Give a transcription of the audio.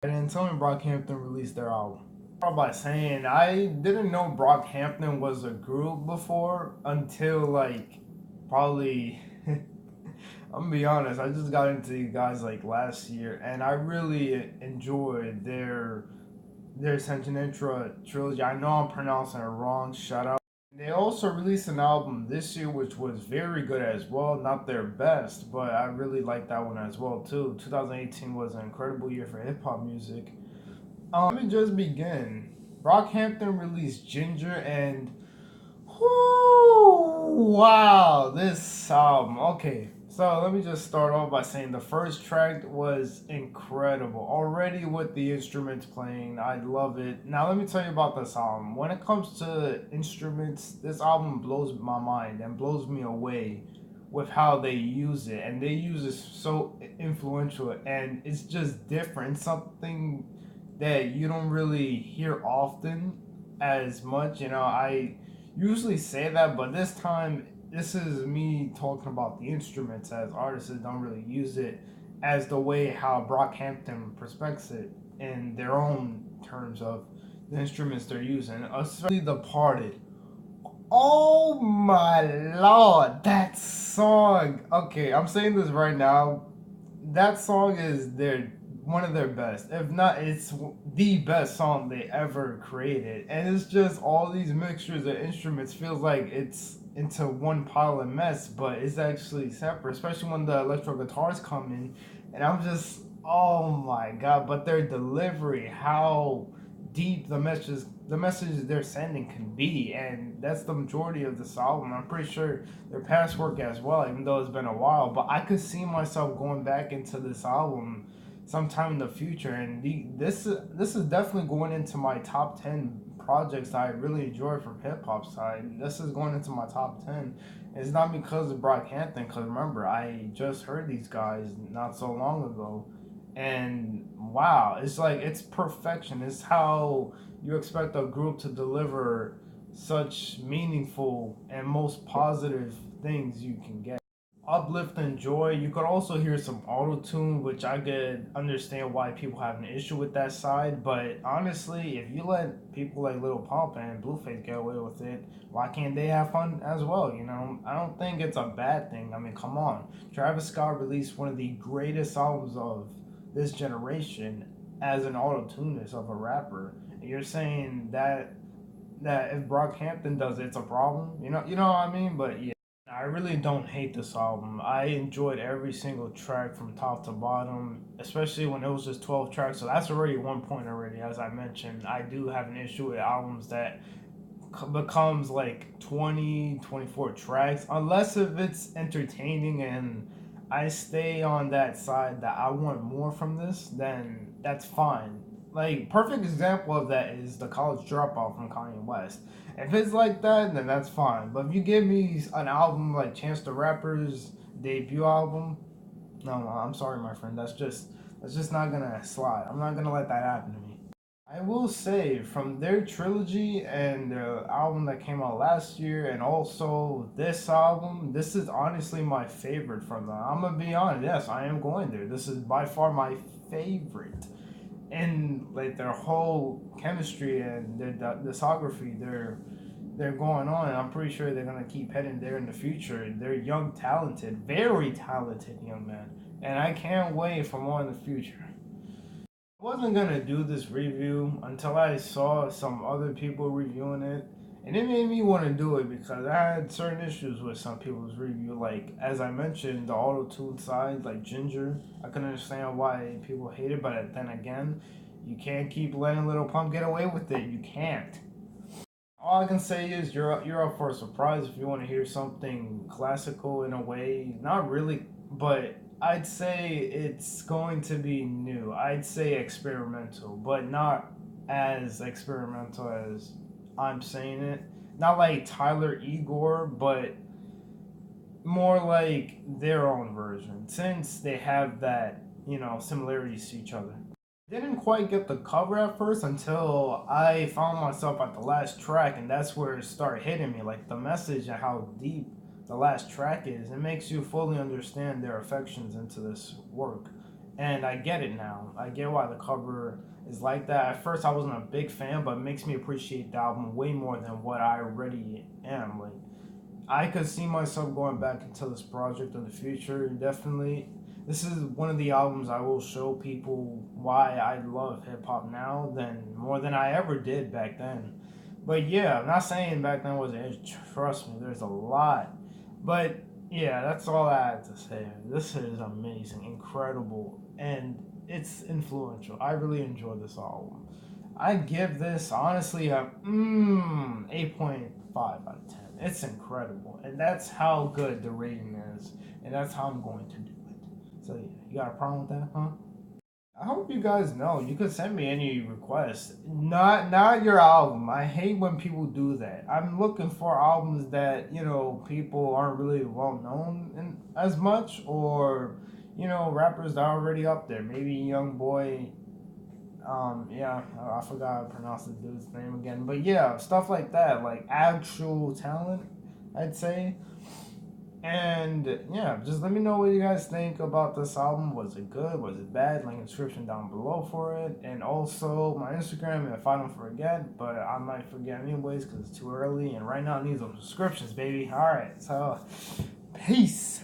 And then tell me Brockhampton released their album. Start by saying I didn't know Brockhampton was a group before until like probably I'm gonna be honest, I just got into you guys like last year and I really enjoyed their Sentinentra trilogy. I know I'm pronouncing it wrong, shout out. They also released an album this year which was very good as well. Not their best, but I really like that one as well too. 2018 was an incredible year for hip hop music. Let me just begin. Brockhampton released Ginger and whoo, wow, this album. Okay, so let me just start off by saying the first track was incredible. Already with the instruments playing, I love it. Now let me tell you about this album. When it comes to instruments, this album blows my mind and blows me away with how they use it, and they use it so influential, and it's just different. Something that you don't really hear often as much. I usually say that, but this time, this is me talking about the instruments as artists that don't really use it as the way how Brockhampton prospects it in their own terms of the instruments they're using, especially The Parted. Oh my lord, that song. Okay, I'm saying this right now. That song is their one of their best. If not, it's the best song they ever created. And it's just all these mixtures of instruments feels like it's into one pile of mess, but it's actually separate, especially when the electro guitars come in. And I'm just, oh my god, but their delivery, how deep the message they're sending can be, and that's the majority of this album. I'm pretty sure their past work as well, even though it's been a while. But I could see myself going back into this album sometime in the future, and this is definitely going into my top 10 projects that I really enjoy from hip hop side. This is going into my top 10. It's not because of Brockhampton, because remember I just heard these guys not so long ago, and wow, it's like it's perfection. It's how you expect a group to deliver such meaningful and most positive things you can get. Uplift and joy. You could also hear some auto tune, which I could understand why people have an issue with that side. But honestly, if you let people like Little Pump and Blueface get away with it, why can't they have fun as well? I don't think it's a bad thing. I mean, come on. Travis Scott released one of the greatest albums of this generation as an auto tunist of a rapper. And you're saying that if Brockhampton does it, it's a problem. You know what I mean? But yeah. I really don't hate this album. I enjoyed every single track from top to bottom, especially when it was just 12 tracks. So that's already 1 point already. As I mentioned, I do have an issue with albums that becomes like 20, 24 tracks, unless if it's entertaining and I stay on that side that I want more from this, then that's fine. Like perfect example of that is the College Dropout from Kanye West. If it's like that, then that's fine. But if you give me an album like Chance the Rapper's debut album, no, I'm sorry, my friend. That's just not gonna slide. I'm not gonna let that happen to me. I will say, from their trilogy and the album that came out last year, and also this album, this is honestly my favorite from them. I'm gonna be honest. Yes, I am going there. This is by far my favorite. And like their whole chemistry and their discography, they're going on, and I'm pretty sure they're gonna keep heading there in the future. They're young, talented, very talented young man, and I can't wait for more in the future. I wasn't gonna do this review until I saw some other people reviewing it, and it made me want to do it because I had certain issues with some people's review. Like as I mentioned, the auto tune side, like Ginger, I can understand why people hate it, but then again, you can't keep letting Little Pump get away with it. You can't. All I can say is you're up for a surprise if you want to hear something classical in a way. Not really, but I'd say it's going to be new. I'd say experimental, but not as experimental as I'm saying it. Not like Tyler Igor, but more like their own version, since they have that similarities to each other. Didn't quite get the cover at first until I found myself at the last track, and that's where it started hitting me. Like the message and how deep the last track is, it makes you fully understand their affections into this work. And I get it now. I get why the cover is like that. At first, I wasn't a big fan, but it makes me appreciate the album way more than what I already am. Like, I could see myself going back into this project in the future. Definitely, this is one of the albums I will show people why I love hip hop now than more than I ever did back then. But yeah, I'm not saying back then was it. Trust me, there's a lot. But yeah, that's all I had to say. This is amazing, incredible, and it's influential. I really enjoy this album. I give this honestly a 8.5 out of 10. It's incredible, and that's how good the rating is, and that's how I'm going to do it. So yeah, you got a problem with that, huh? I hope you guys know you could send me any requests. Not your album. I hate when people do that. I'm looking for albums that people aren't really well known as much, or rappers that are already up there. Maybe Young Boy. Yeah, I forgot how to pronounce the dude's name again, but yeah, stuff like that, like actual talent, I'd say. And yeah, just let me know what you guys think about this album. Was it good? Was it bad? Link in the description down below for it. And also my Instagram if I don't forget, but I might forget anyways because it's too early. And right now I need some subscriptions, baby. Alright, so peace.